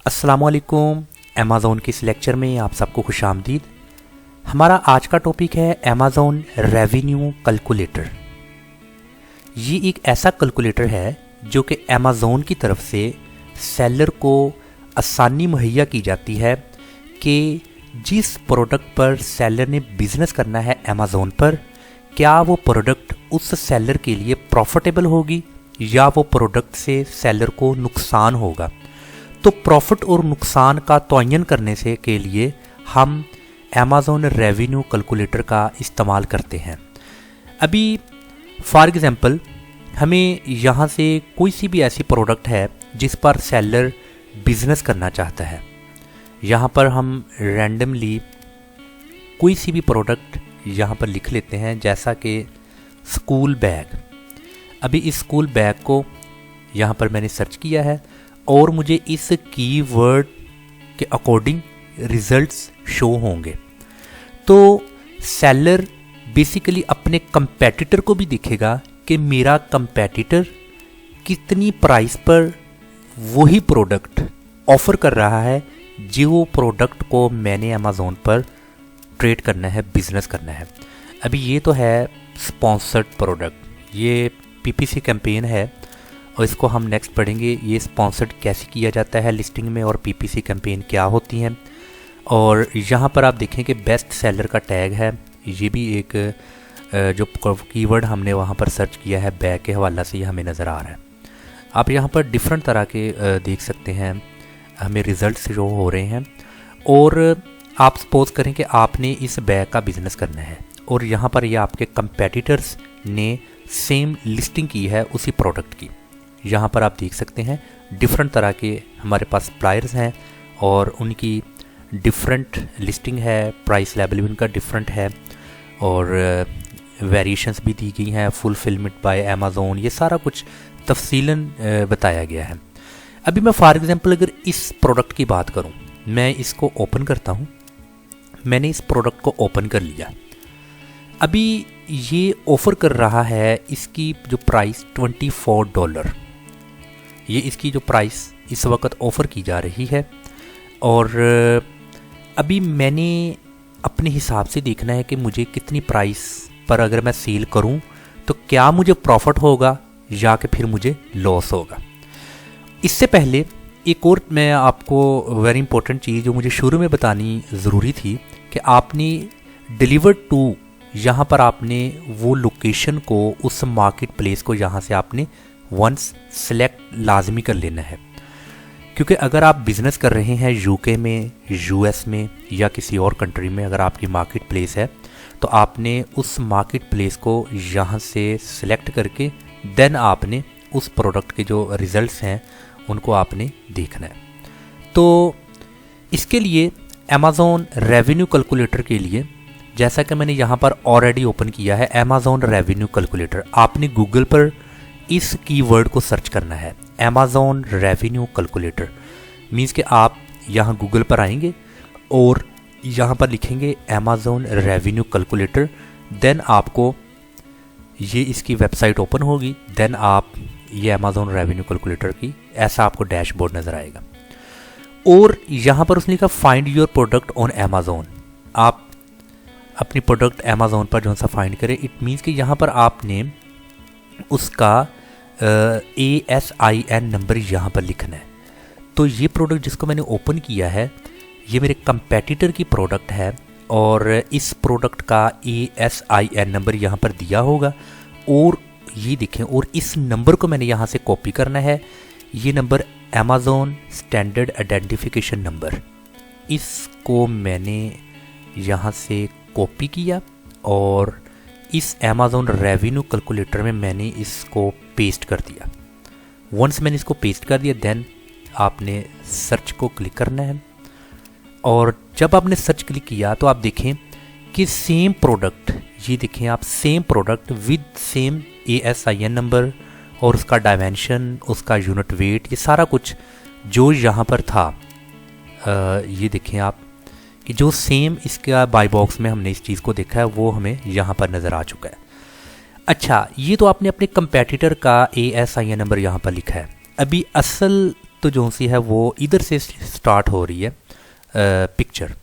अस्सलामुअलैकुम। अमेज़ॉन के इस लेक्चर में आप सबको खुशामदीद। हमारा आज का टॉपिक है अमेज़ॉन रेवेन्यू कैलकुलेटर। ये एक ऐसा कैलकुलेटर है जो कि अमेज़ॉन की तरफ से सेलर को आसानी मुहैया की जाती है कि जिस प्रोडक्ट पर सेलर ने बिज़नेस करना है अमेज़ॉन पर, क्या वो प्रोडक्ट उस सेलर के लिए प्रॉफिटेबल होगी या वो प्रोडक्ट से सेलर को नुकसान होगा। तो प्रॉफिट और नुकसान का तयन करने से के लिए हम अमेज़ॉन रेवेन्यू कैलकुलेटर का इस्तेमाल करते हैं। अभी फॉर एग्ज़ाम्पल हमें यहाँ से कोई सी भी ऐसी प्रोडक्ट है जिस पर सेलर बिज़नेस करना चाहता है। यहाँ पर हम रैंडमली कोई सी भी प्रोडक्ट यहाँ पर लिख लेते हैं, जैसा कि स्कूल बैग। अभी इस स्कूल बैग को यहाँ पर मैंने सर्च किया है और मुझे इस कीवर्ड के अकॉर्डिंग रिजल्ट्स शो होंगे। तो सेलर बेसिकली अपने कंपेटिटर को भी दिखेगा कि मेरा कंपेटिटर कितनी प्राइस पर वही प्रोडक्ट ऑफर कर रहा है जो प्रोडक्ट को मैंने अमेज़ॉन पर ट्रेड करना है, बिजनेस करना है। अभी ये तो है स्पॉन्सर्ड प्रोडक्ट, ये पीपीसी कैंपेन है और इसको हम नेक्स्ट पढ़ेंगे। ये स्पॉन्सर्ड कैसे किया जाता है लिस्टिंग में और पीपीसी कैंपेन क्या होती हैं। और यहाँ पर आप देखें कि बेस्ट सेलर का टैग है। ये भी एक जो कीवर्ड हमने वहाँ पर सर्च किया है बैग के हवाला से, ये हमें नज़र आ रहा है। आप यहाँ पर डिफरेंट तरह के देख सकते हैं, हमें रिज़ल्ट जो हो रहे हैं। और आप सपोज करें कि आपने इस बैग का बिज़नेस करना है और यहाँ पर ये आपके कंपेटिटर्स ने सेम लिस्टिंग की है उसी प्रोडक्ट की। यहाँ पर आप देख सकते हैं डिफरेंट तरह के हमारे पास सप्लायर्स हैं और उनकी डिफरेंट लिस्टिंग है, प्राइस लेवल भी उनका डिफरेंट है और वेरिएशंस भी दी गई हैं, फुलफिलमेंट बाय अमेज़ॉन, ये सारा कुछ तफसीलन बताया गया है। अभी मैं फॉर एग्जांपल अगर इस प्रोडक्ट की बात करूं, मैं इसको ओपन करता हूं। मैंने इस प्रोडक्ट को ओपन कर लिया। अभी ये ऑफ़र कर रहा है, इसकी जो प्राइस $24, ये इसकी जो प्राइस इस वक्त ऑफ़र की जा रही है। और अभी मैंने अपने हिसाब से देखना है कि मुझे कितनी प्राइस पर अगर मैं सेल करूं तो क्या मुझे प्रॉफिट होगा या कि फिर मुझे लॉस होगा। इससे पहले एक और मैं आपको वेरी इंपॉर्टेंट चीज़ जो मुझे शुरू में बतानी ज़रूरी थी कि आपने डिलीवर टू, यहाँ पर आपने वो लोकेशन को, उस मार्केट प्लेस को यहाँ से आपने वंस सेलेक्ट लाजमी कर लेना है। क्योंकि अगर आप बिज़नेस कर रहे हैं यूके में, यूएस में या किसी और कंट्री में, अगर आपकी मार्केट प्लेस है तो आपने उस मार्केट प्लेस को यहाँ से सिलेक्ट करके देन आपने उस प्रोडक्ट के जो रिज़ल्ट्स हैं उनको आपने देखना है। तो इसके लिए अमेज़ॉन रेवेन्यू कैलकुलेटर के लिए, जैसा कि मैंने यहाँ पर ऑलरेडी ओपन किया है अमेज़ॉन रेवेन्यू कैलकुलेटर, आपने गूगल पर इस कीवर्ड को सर्च करना है अमेज़ॉन रेवेन्यू कैलकुलेटर। मीन्स कि आप यहाँ गूगल पर आएंगे और यहाँ पर लिखेंगे अमेज़ॉन रेवेन्यू कैलकुलेटर, देन आपको ये इसकी वेबसाइट ओपन होगी। देन आप ये अमेज़ॉन रेवेन्यू कैलकुलेटर की ऐसा आपको डैशबोर्ड नज़र आएगा और यहाँ पर उसने लिखा find your product on Amazon. आप अपनी प्रोडक्ट अमेज़ॉन पर जो सा फाइंड करें। इट मीन्स कि यहाँ पर आपने उसका ASIN नंबर यहाँ पर लिखना है। तो ये प्रोडक्ट जिसको मैंने ओपन किया है ये मेरे कंपेटिटर की प्रोडक्ट है और इस प्रोडक्ट का ASIN नंबर यहाँ पर दिया होगा और ये देखें, और इस नंबर को मैंने यहाँ से कॉपी करना है। ये number Amazon standard identification number, इसको मैंने यहाँ से कॉपी किया और इस अमेज़ॉन रेवेन्यू कैलकुलेटर में मैंने इसको पेस्ट कर दिया। वंस मैंने इसको पेस्ट कर दिया देन आपने सर्च को क्लिक करना है और जब आपने सर्च क्लिक किया तो आप देखें कि सेम प्रोडक्ट, ये देखें आप, same product with same ASIN number और उसका डायमेंशन, उसका यूनिट वेट, ये सारा कुछ जो यहाँ पर था, ये देखें आप कि जो सेम इसका बाय बॉक्स में हमने इस चीज़ को देखा है वो हमें यहाँ पर नज़र आ चुका है। अच्छा, ये तो आपने अपने कंपेटिटर का ASIN नंबर यहाँ पर लिखा है। अभी असल तो जो सी है वो इधर से स्टार्ट हो रही है पिक्चर।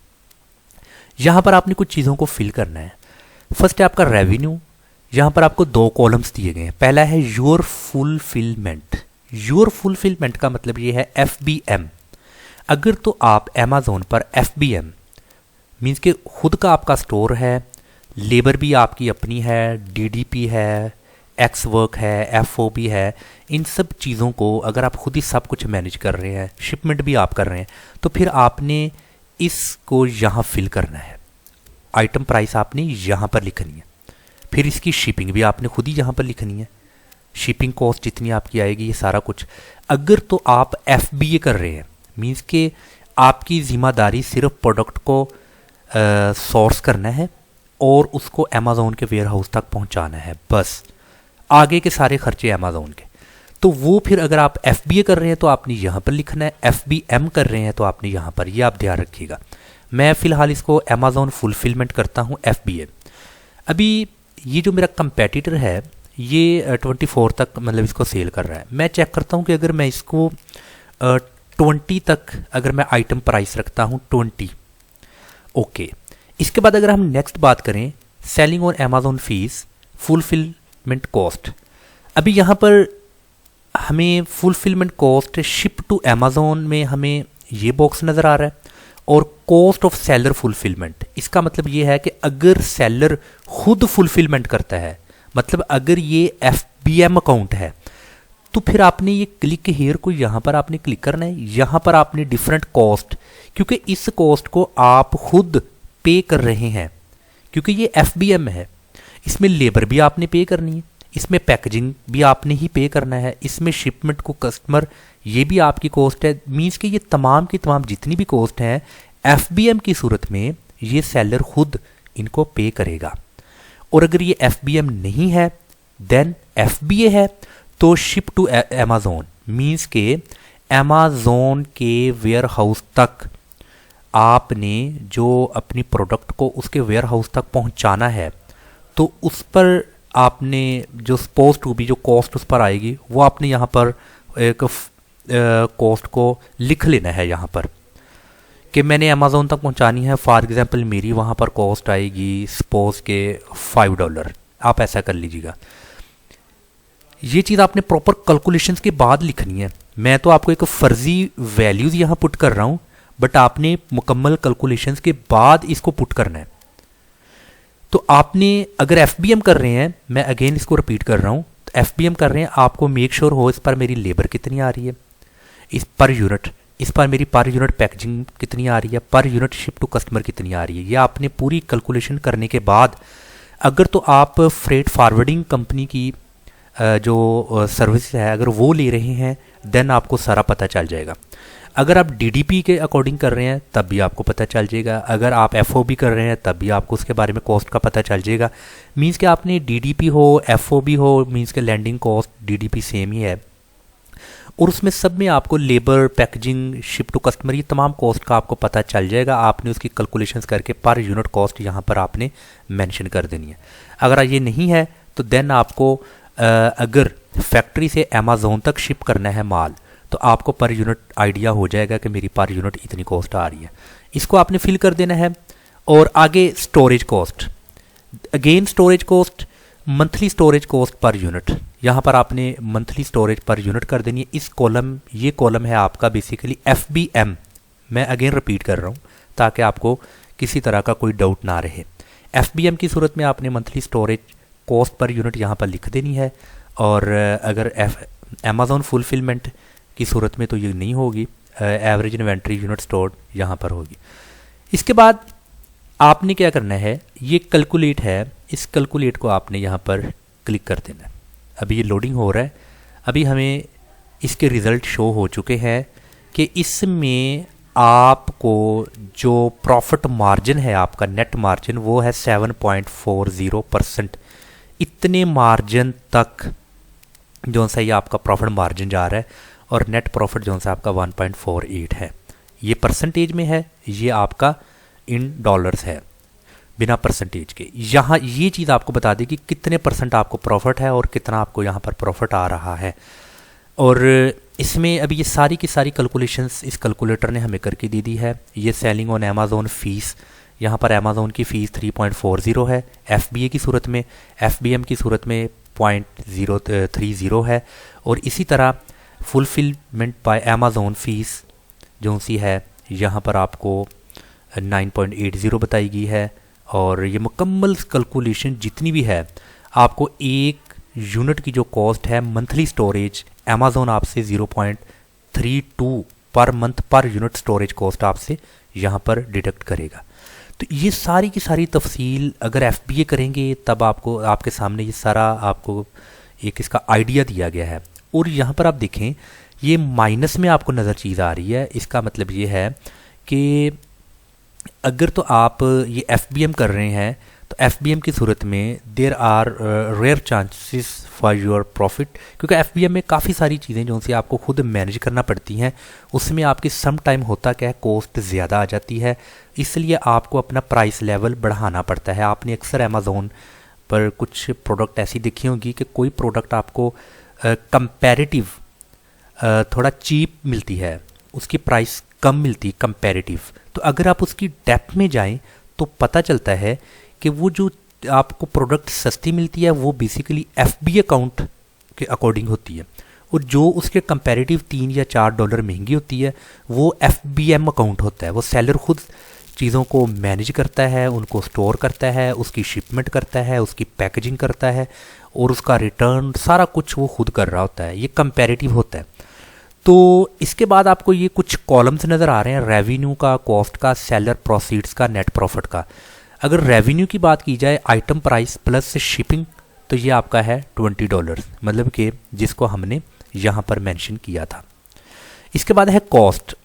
यहाँ पर आपने कुछ चीज़ों को फिल करना है। फर्स्ट है आपका रेवेन्यू। यहाँ पर आपको 2 कॉलम्स दिए गए हैं। पहला है योर फुलफिलमेंट। योर फुलफिलमेंट का मतलब ये है FBM। अगर तो आप अमेज़ॉन पर FBM मीन्स के खुद का आपका स्टोर है, लेबर भी आपकी अपनी है, DDP है, एक्स वर्क है, FOB है, इन सब चीज़ों को अगर आप खुद ही सब कुछ मैनेज कर रहे हैं, शिपमेंट भी आप कर रहे हैं, तो फिर आपने इसको यहाँ फिल करना है। आइटम प्राइस आपने यहाँ पर लिखनी है। फिर इसकी शिपिंग भी आपने खुद ही यहाँ पर लिखनी है। शिपिंग कॉस्ट जितनी आपकी आएगी ये सारा कुछ। अगर तो आप FBA कर रहे हैं मीन्स के आपकी जिम्मेदारी सिर्फ प्रोडक्ट को सोर्स करना है और उसको अमेज़ॉन के वेयर हाउस तक पहुँचाना है, बस आगे के सारे खर्चे अमेज़ॉन के, तो वो फिर अगर आप FBA कर रहे हैं तो आपने यहाँ पर लिखना है, FBM कर रहे हैं तो आपने यहाँ पर, ये आप ध्यान रखिएगा। मैं फ़िलहाल इसको अमेज़ॉन फुलफिलमेंट करता हूँ FBA। अभी ये जो मेरा कंपेटिटर है ये 24 तक मतलब इसको सेल कर रहा है। मैं चेक करता हूँ कि अगर मैं इसको 20 तक अगर मैं आइटम प्राइस रखता हूँ 20, ओके। इसके बाद अगर हम नेक्स्ट बात करें selling on Amazon fees fulfilment cost. अभी यहाँ पर हमें fulfilment cost ship to Amazon में हमें ये बॉक्स नज़र आ रहा है, और कॉस्ट ऑफ सेलर फुलफिलमेंट, इसका मतलब ये है कि अगर सेलर खुद फुलफिलमेंट करता है, मतलब अगर ये FBM अकाउंट है, तो फिर आपने ये क्लिक हेयर को यहाँ पर आपने क्लिक करना है। यहाँ पर आपने डिफरेंट कॉस्ट, क्योंकि इस कॉस्ट को आप खुद पे कर रहे हैं क्योंकि ये FBM है, इसमें लेबर भी आपने पे करनी है, इसमें पैकेजिंग भी आपने ही पे करना है, इसमें शिपमेंट को कस्टमर ये भी आपकी कॉस्ट है। मीन्स कि ये तमाम की तमाम जितनी भी कॉस्ट हैं FBM की सूरत में ये सेलर खुद इनको पे करेगा। और अगर ये FBM नहीं है देन FBA है तो शिप टू अमेज़ॉन मीन्स के अमेज़ॉन के वेयर हाउस तक आपने जो अपनी प्रोडक्ट को उसके वेयर हाउस तक पहुंचाना है, तो उस पर आपने जो सपोज टू बी जो कॉस्ट उस पर आएगी वो आपने यहाँ पर एक कॉस्ट को लिख लेना है यहाँ पर कि मैंने अमेज़ॉन तक पहुँचानी है। फॉर एग्जांपल मेरी वहाँ पर कॉस्ट आएगी सपोज के $5, आप ऐसा कर लीजिएगा। ये चीज़ आपने प्रॉपर कैलकुलेशंस के बाद लिखनी है। मैं तो आपको एक फ़र्ज़ी वैल्यूज़ यहाँ पुट कर रहा हूँ, बट आपने मुकम्मल कैलकुलेशंस के बाद इसको पुट करना है। तो आपने अगर FBM कर रहे हैं, मैं अगेन इसको रिपीट कर रहा हूँ, तो FBM कर रहे हैं आपको मेक श्योर हो इस पर मेरी लेबर कितनी आ रही है, इस पर यूनिट, इस पर मेरी पर यूनिट पैकेजिंग कितनी आ रही है, per unit ship to customer कितनी आ रही है। ये आपने पूरी कैलकुलेशन करने के बाद अगर तो आप फ्रेट फॉरवर्डिंग कंपनी की जो सर्विस है अगर वो ले रहे हैं देन आपको सारा पता चल जाएगा। अगर आप DDP के अकॉर्डिंग कर रहे हैं तब भी आपको पता चल जाएगा। अगर आप FOB कर रहे हैं तब भी आपको उसके बारे में कॉस्ट का पता चल जाएगा। मीन्स कि आपने DDP हो FOB हो, मीन्स के लैंडिंग कॉस्ट DDP सेम ही है, और उसमें सब में आपको labour packaging ship to customer ये तमाम कॉस्ट का आपको पता चल जाएगा। आपने उसकी कैलकुलेशंस करके पर यूनिट कॉस्ट यहाँ पर आपने मेंशन कर देनी है। अगर ये नहीं है तो देन आपको अगर फैक्ट्री से अमेज़ॉन तक शिप करना है माल तो आपको पर यूनिट आइडिया हो जाएगा कि मेरी पर यूनिट इतनी कॉस्ट आ रही है। इसको आपने फिल कर देना है। और आगे storage cost, again storage cost, monthly storage cost per unit, यहाँ पर आपने मंथली स्टोरेज पर यूनिट कर देनी है। इस कॉलम, ये कॉलम है आपका बेसिकली FBM। मैं अगेन रिपीट कर रहा हूँ ताकि आपको किसी तरह का कोई डाउट ना रहे। FBM की सूरत में आपने monthly storage cost per unit यहाँ पर लिख देनी है। और अगर अमेज़ॉन फुलफिलमेंट की सूरत में तो ये नहीं होगी, एवरेज इन्वेंट्री यूनिट स्टोर्ड यहाँ पर होगी। इसके बाद आपने क्या करना है, ये कैलकुलेट है, इस कैलकुलेट को आपने यहाँ पर क्लिक कर देना है। अभी ये लोडिंग हो रहा है। अभी हमें इसके रिज़ल्ट शो हो चुके हैं कि इसमें आपको जो प्रॉफिट मार्जिन है आपका नेट मार्जिन वो है 7.40%। इतने मार्जिन तक जो सा ये आपका प्रॉफिट मार्जिन जा रहा है, और नेट प्रॉफिट जो सा आपका 1.48 है। ये परसेंटेज में है, ये आपका इन डॉलर्स है बिना परसेंटेज के। यहाँ ये चीज़ आपको बता देगी कितने % आपको प्रॉफिट है और कितना आपको यहाँ पर प्रॉफिट आ रहा है। और इसमें अभी ये सारी की सारी कैलकुलेशंस इस कैलकुलेटर ने हमें करके दे दी है। ये सेलिंग ऑन अमेज़ॉन फ़ीस, यहाँ पर अमेज़ॉन की फ़ीस 3.40 है, FBA की सूरत में, FBM की सूरत में 0.030 है, और इसी तरह फुलफिलमेंट बाय अमेज़ॉन फ़ीस जो सी है यहाँ पर आपको 9.80 बताई गई है। और ये मुकम्मल कैलकुलेशन जितनी भी है, आपको एक यूनिट की जो कॉस्ट है मंथली स्टोरेज, अमेज़ॉन आपसे 0.32 per month per unit storage cost आपसे यहाँ पर डिडक्ट करेगा। तो ये सारी की सारी तफसील अगर FBA करेंगे तब आपको आपके सामने ये सारा आपको एक इसका आइडिया दिया गया है। और यहाँ पर आप देखें ये माइनस में आपको नज़र चीज़ आ रही है। इसका मतलब ये है कि अगर तो आप ये FBM कर रहे हैं तो FBM की सूरत में there are rare chances for your profit, क्योंकि FBM में काफ़ी सारी चीज़ें जो उनसे आपको खुद मैनेज करना पड़ती हैं, उसमें आपकी सम टाइम होता क्या है कॉस्ट ज़्यादा आ जाती है, इसलिए आपको अपना प्राइस लेवल बढ़ाना पड़ता है। आपने अक्सर अमेज़ॉन पर कुछ प्रोडक्ट ऐसी देखी होगी कि कोई प्रोडक्ट आपको कंपैरेटिव थोड़ा चीप मिलती है, उसकी प्राइस कम मिलती कंपैरेटिव। तो अगर आप उसकी डेप्थ में जाएं तो पता चलता है कि वो जो आपको प्रोडक्ट सस्ती मिलती है वो बेसिकली FBA अकाउंट के अकॉर्डिंग होती है, और जो उसके कंपैरेटिव $3 या $4 महंगी होती है वो FBM अकाउंट होता है। वो सेलर खुद चीज़ों को मैनेज करता है, उनको स्टोर करता है, उसकी शिपमेंट करता है, उसकी पैकेजिंग करता है, और उसका रिटर्न सारा कुछ वो खुद कर रहा होता है। ये कंपैरेटिव होता है। तो इसके बाद आपको ये कुछ कॉलम्स नज़र आ रहे हैं, रेवेन्यू का, कॉस्ट का, सेलर प्रोसीड्स का, नेट प्रॉफिट का। अगर रेवेन्यू की बात की जाए आइटम प्राइस प्लस शिपिंग, तो ये आपका है $20, मतलब कि जिसको हमने यहाँ पर मेंशन किया था। इसके बाद है cost.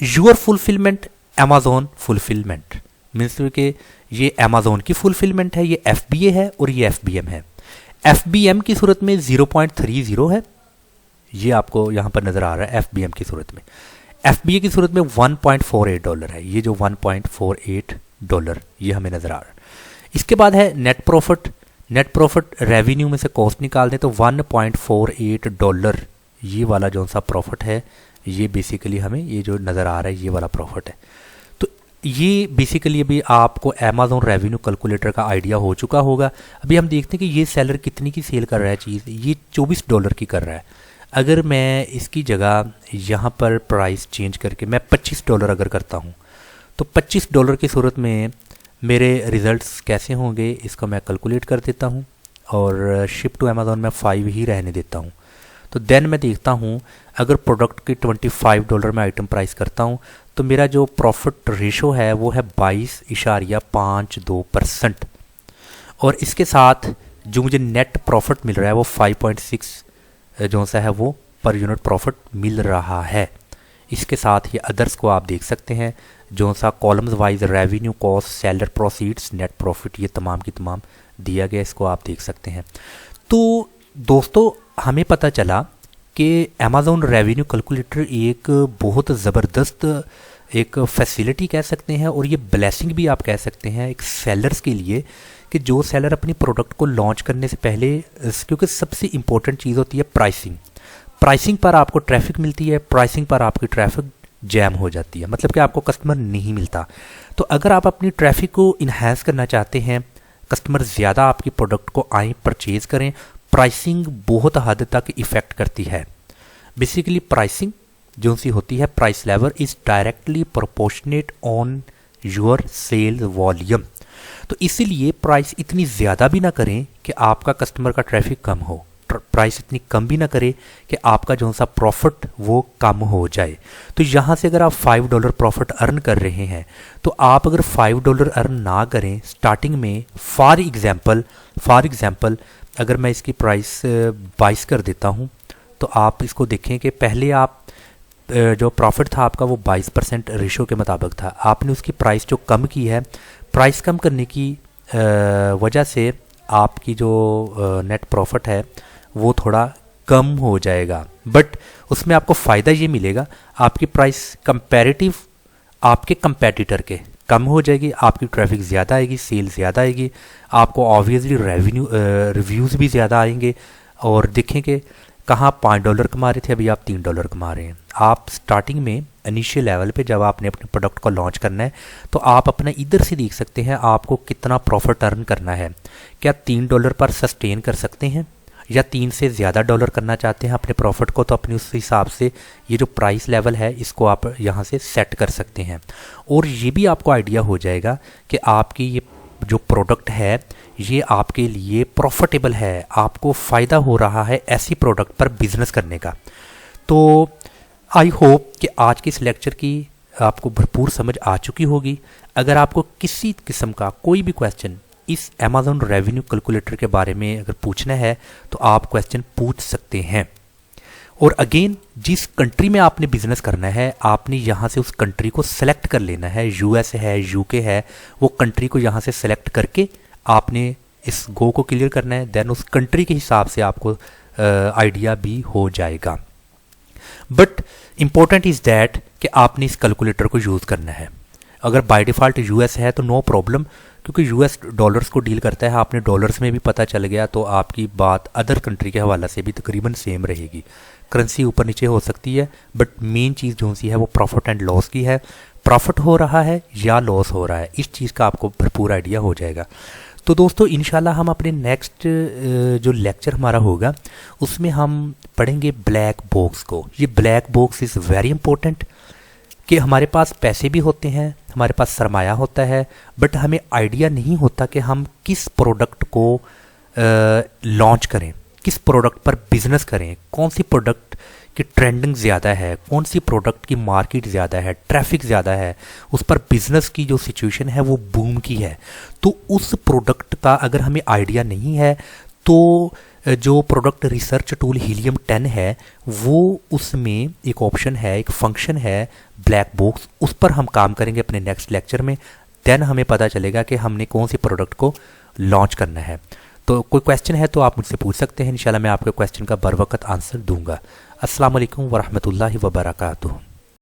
Your fulfilment Amazon fulfilment means कि ये अमेज़ॉन की फुलफिलमेंट है, ये FBA है और ये FBM है। FBM की सूरत में 0.30 है, ये आपको यहाँ पर नज़र आ रहा है FBM की सूरत में। FBA की सूरत में $1.48 है, ये जो $1.48 ये हमें नज़र आ रहा है। इसके बाद है net profit. Net profit revenue में से कॉस्ट निकाल दें तो $1.48 ये वाला जो सा प्रॉफिट है, ये बेसिकली हमें ये जो नज़र आ रहा है ये वाला प्रॉफिट है। तो ये बेसिकली अभी आपको अमेज़ॉन रेवेन्यू कैलकुलेटर का आइडिया हो चुका होगा। अभी हम देखते हैं कि ये सेलर कितनी की सेल कर रहा है चीज़, ये $24 की कर रहा है। अगर मैं इसकी जगह यहाँ पर प्राइस चेंज करके मैं $25 अगर करता हूँ तो $25 की सूरत में मेरे रिज़ल्ट्स कैसे होंगे, इसको मैं कैलकुलेट कर देता हूँ और शिप टू अमेज़ॉन में 5 ही रहने देता हूँ। तो देन मैं देखता हूँ अगर प्रोडक्ट की $25 में आइटम प्राइस करता हूँ तो मेरा जो प्रॉफिट रेशो है वो है 22.52%, और इसके साथ जो मुझे नेट प्रॉफिट मिल रहा है वो 5.6 जो सा है वो पर यूनिट प्रॉफिट मिल रहा है। इसके साथ ही अदर्स को आप देख सकते हैं जो सा columns wise revenue, cost, seller proceeds, net profit, ये तमाम की तमाम दिया गया, इसको आप देख सकते हैं। तो दोस्तों हमें पता चला कि अमेज़ॉन रेवेन्यू कैलकुलेटर एक बहुत ज़बरदस्त एक फैसिलिटी कह सकते हैं, और ये ब्लेसिंग भी आप कह सकते हैं एक सेलर्स के लिए, कि जो सेलर अपनी प्रोडक्ट को लॉन्च करने से पहले, क्योंकि सबसे इम्पोर्टेंट चीज़ होती है प्राइसिंग। प्राइसिंग पर आपको ट्रैफिक मिलती है, प्राइसिंग पर आपकी ट्रैफिक जैम हो जाती है, मतलब कि आपको कस्टमर नहीं मिलता। तो अगर आप अपनी ट्रैफिक को इन्हांस करना चाहते हैं, कस्टमर ज़्यादा आपकी प्रोडक्ट को आएँ, परचेज़ करें, प्राइसिंग बहुत हद तक इफ़ेक्ट करती है। बेसिकली प्राइसिंग जो सी होती है, price level is directly proportionate on your sale volume. तो इसीलिए प्राइस इतनी ज़्यादा भी ना करें कि आपका कस्टमर का ट्रैफिक कम हो, प्राइस इतनी कम भी ना करें कि आपका जो सा प्रॉफिट वो कम हो जाए। तो यहाँ से अगर आप $5 प्रॉफिट अर्न कर रहे हैं तो आप अगर $5 अर्न ना करें स्टार्टिंग में, फॉर एग्ज़ाम्पल अगर मैं इसकी प्राइस 22 कर देता हूँ तो आप इसको देखें कि पहले आप जो प्रॉफिट था आपका वो 22% रेशो के मुताबिक था, आपने उसकी प्राइस जो कम की है, प्राइस कम करने की वजह से आपकी जो नेट प्रॉफिट है वो थोड़ा कम हो जाएगा, बट उसमें आपको फ़ायदा ये मिलेगा, आपकी प्राइस कंपैरेटिव आपके कंपैटिटर के कम हो जाएगी, आपकी ट्रैफिक ज़्यादा आएगी, सेल ज़्यादा आएगी, आपको ऑब्वियसली रिव्यूज़ भी ज़्यादा आएंगे, और देखें कि कहाँ $5 कमा रहे थे, अभी आप $3 कमा रहे हैं। आप स्टार्टिंग में इनिशियल लेवल पे जब आपने अपने प्रोडक्ट को लॉन्च करना है तो आप अपना इधर से देख सकते हैं आपको कितना प्रॉफिट अर्न करना है। क्या $3 पर सस्टेन कर सकते हैं या 3 से ज़्यादा डॉलर करना चाहते हैं अपने प्रॉफिट को, तो अपने उस हिसाब से ये जो प्राइस लेवल है इसको आप यहाँ से सेट कर सकते हैं। और ये भी आपको आइडिया हो जाएगा कि आपकी ये जो प्रोडक्ट है ये आपके लिए प्रॉफिटेबल है, आपको फ़ायदा हो रहा है ऐसी प्रोडक्ट पर बिजनेस करने का। तो आई होप कि आज के इस लेक्चर की आपको भरपूर समझ आ चुकी होगी। अगर आपको किसी किस्म का कोई भी क्वेश्चन इस अमेज़न रेवेन्यू कैलकुलेटर के बारे में अगर पूछना है तो आप क्वेश्चन पूछ सकते हैं। और अगेन, जिस कंट्री में आपने बिजनेस करना है आपने यहाँ से उस कंट्री को सेलेक्ट कर लेना है। यूएस है, यूके है, वो कंट्री को यहाँ से सेलेक्ट करके आपने इस गो को क्लियर करना है। देन उस कंट्री के हिसाब से आपको आइडिया भी हो जाएगा। बट इम्पोर्टेंट इज़ दैट कि आपने इस कैलकुलेटर को यूज़ करना है। अगर बाय डिफ़ॉल्ट यूएस है तो नो प्रॉब्लम, क्योंकि यूएस डॉलर्स को डील करता है। आपने डॉलर्स में भी पता चल गया तो आपकी बात अदर कंट्री के हवाले से भी तकरीबन सेम रहेगी। करेंसी ऊपर नीचे हो सकती है बट मेन चीज़ जो सी है वो प्रॉफिट एंड लॉस की है। प्रॉफिट हो रहा है या लॉस हो रहा है, इस चीज़ का आपको भरपूर आइडिया हो जाएगा। तो दोस्तों इंशाल्लाह हम अपने नेक्स्ट जो लेक्चर हमारा होगा उसमें हम पढ़ेंगे ब्लैक बॉक्स को। ये black box is very important कि हमारे पास पैसे भी होते हैं, हमारे पास सरमाया होता है, बट हमें आइडिया नहीं होता कि हम किस प्रोडक्ट को लॉन्च करें, किस प्रोडक्ट पर बिजनेस करें, कौन सी प्रोडक्ट की ट्रेंडिंग ज़्यादा है, कौन सी प्रोडक्ट की मार्केट ज़्यादा है, ट्रैफिक ज़्यादा है, उस पर बिजनेस की जो सिचुएशन है वो बूम की है। तो उस प्रोडक्ट का अगर हमें आइडिया नहीं है तो जो प्रोडक्ट रिसर्च टूल हीलियम 10 है वो उसमें एक ऑप्शन है, एक फंक्शन है ब्लैक बॉक्स, उस पर हम काम करेंगे अपने नेक्स्ट लेक्चर में। देन हमें पता चलेगा कि हमने कौन सी प्रोडक्ट को लॉन्च करना है। तो कोई क्वेश्चन है तो आप मुझसे पूछ सकते हैं, इंशाल्लाह मैं आपके क्वेश्चन का बर वक्त आंसर दूंगा। अस्सलाम वालेकुम वरहमतुल्लाहि वबरकातुहू।